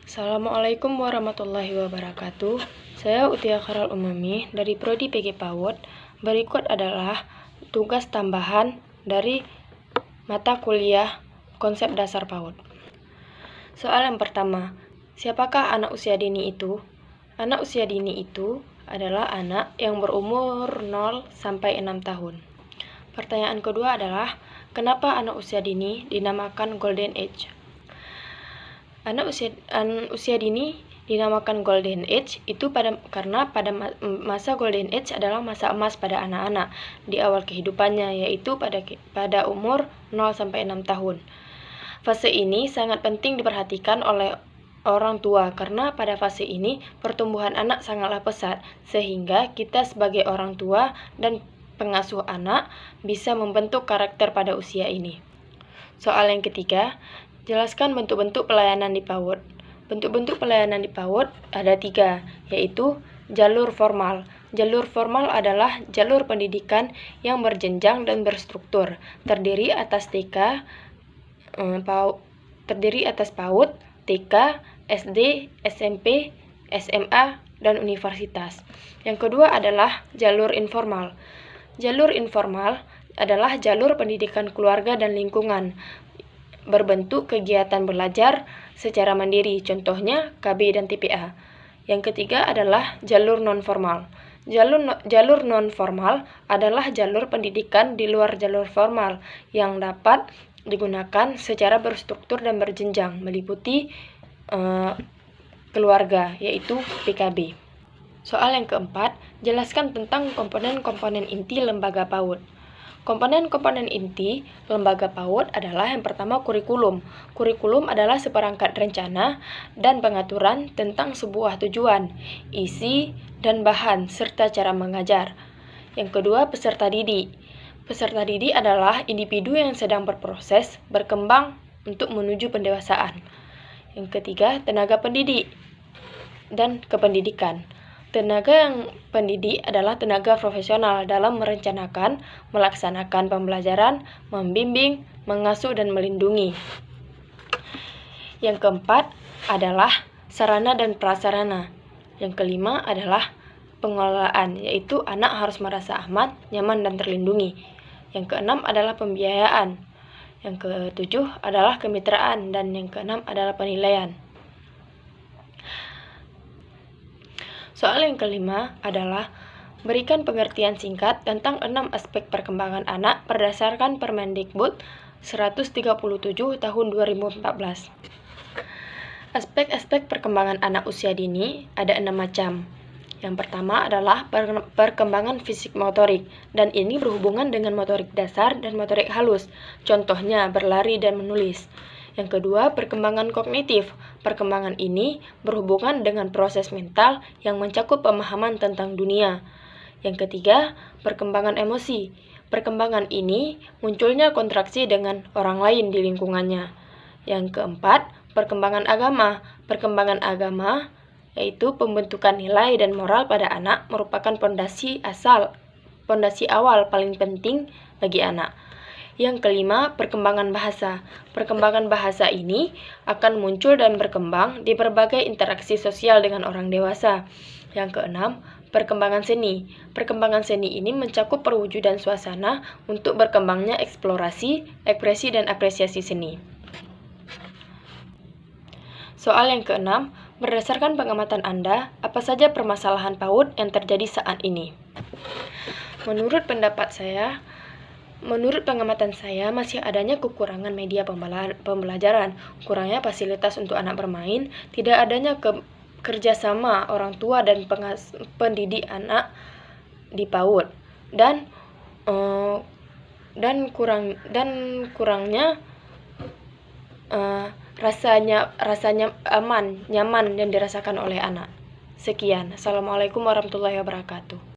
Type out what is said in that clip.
Assalamualaikum warahmatullahi wabarakatuh. Saya Utia Khairul Umami dari Prodi PG PAUD. Berikut adalah tugas tambahan dari mata kuliah konsep dasar PAUD. Soal yang pertama, siapakah anak usia dini itu? Anak usia dini itu adalah anak yang berumur 0 sampai 6 tahun. Pertanyaan kedua adalah, kenapa anak usia dini dinamakan Golden Age? Anak usia dini dinamakan Golden Age itu karena pada masa Golden Age adalah masa emas pada anak-anak di awal kehidupannya, yaitu pada umur 0 sampai 6 tahun. Fase ini sangat penting diperhatikan oleh orang tua karena pada fase ini pertumbuhan anak sangatlah pesat, sehingga kita sebagai orang tua dan pengasuh anak bisa membentuk karakter pada usia ini. Soal yang ketiga, jelaskan bentuk-bentuk pelayanan di PAUD. Bentuk-bentuk pelayanan di PAUD ada 3, yaitu jalur formal. Jalur formal adalah jalur pendidikan yang berjenjang dan berstruktur, terdiri atas PAUD, TK, SD, SMP, SMA, dan universitas. Yang kedua adalah jalur informal. Jalur informal adalah jalur pendidikan keluarga dan lingkungan, berbentuk kegiatan belajar secara mandiri, contohnya KB dan TPA. Yang ketiga adalah jalur non-formal. Jalur non-formal adalah jalur pendidikan di luar jalur formal yang dapat digunakan secara berstruktur dan berjenjang, meliputi keluarga, yaitu PKB. Soal yang keempat, jelaskan tentang komponen-komponen inti lembaga PAUD. Komponen-komponen inti lembaga PAUD adalah yang pertama kurikulum. Kurikulum adalah seperangkat rencana dan pengaturan tentang sebuah tujuan, isi, dan bahan, serta cara mengajar. Yang kedua, peserta didik. Peserta didik adalah individu yang sedang berproses berkembang untuk menuju pendewasaan. Yang ketiga, tenaga pendidik dan kependidikan. Tenaga yang pendidik adalah tenaga profesional dalam merencanakan, melaksanakan pembelajaran, membimbing, mengasuh, dan melindungi. Yang keempat adalah sarana dan prasarana. Yang kelima adalah pengelolaan, yaitu anak harus merasa aman, nyaman, dan terlindungi. Yang keenam adalah pembiayaan. Yang ketujuh adalah kemitraan, dan yang keenam adalah penilaian. Soal yang kelima adalah berikan pengertian singkat tentang 6 aspek perkembangan anak berdasarkan Permendikbud 137 tahun 2014. Aspek-aspek perkembangan anak usia dini ada 6 macam. Yang pertama adalah perkembangan fisik motorik, dan ini berhubungan dengan motorik dasar dan motorik halus, contohnya berlari dan menulis. Yang kedua, perkembangan kognitif. Perkembangan ini berhubungan dengan proses mental yang mencakup pemahaman tentang dunia. Yang ketiga, perkembangan emosi. Perkembangan ini munculnya kontraksi dengan orang lain di lingkungannya. Yang keempat, perkembangan agama. Perkembangan agama yaitu pembentukan nilai dan moral pada anak merupakan pondasi awal paling penting bagi anak. Yang kelima, perkembangan bahasa. Perkembangan bahasa ini akan muncul dan berkembang di berbagai interaksi sosial dengan orang dewasa. Yang keenam, perkembangan seni. Perkembangan seni ini mencakup perwujudan suasana untuk berkembangnya eksplorasi, ekspresi, dan apresiasi seni. Soal yang keenam, berdasarkan pengamatan Anda, apa saja permasalahan PAUD yang terjadi saat ini? Menurut pengamatan saya, masih adanya kekurangan media pembelajaran, kurangnya fasilitas untuk anak bermain, tidak adanya kerjasama orang tua dan pendidik anak di PAUD, dan kurangnya rasanya aman, nyaman yang dirasakan oleh anak. Sekian. Assalamualaikum warahmatullahi wabarakatuh.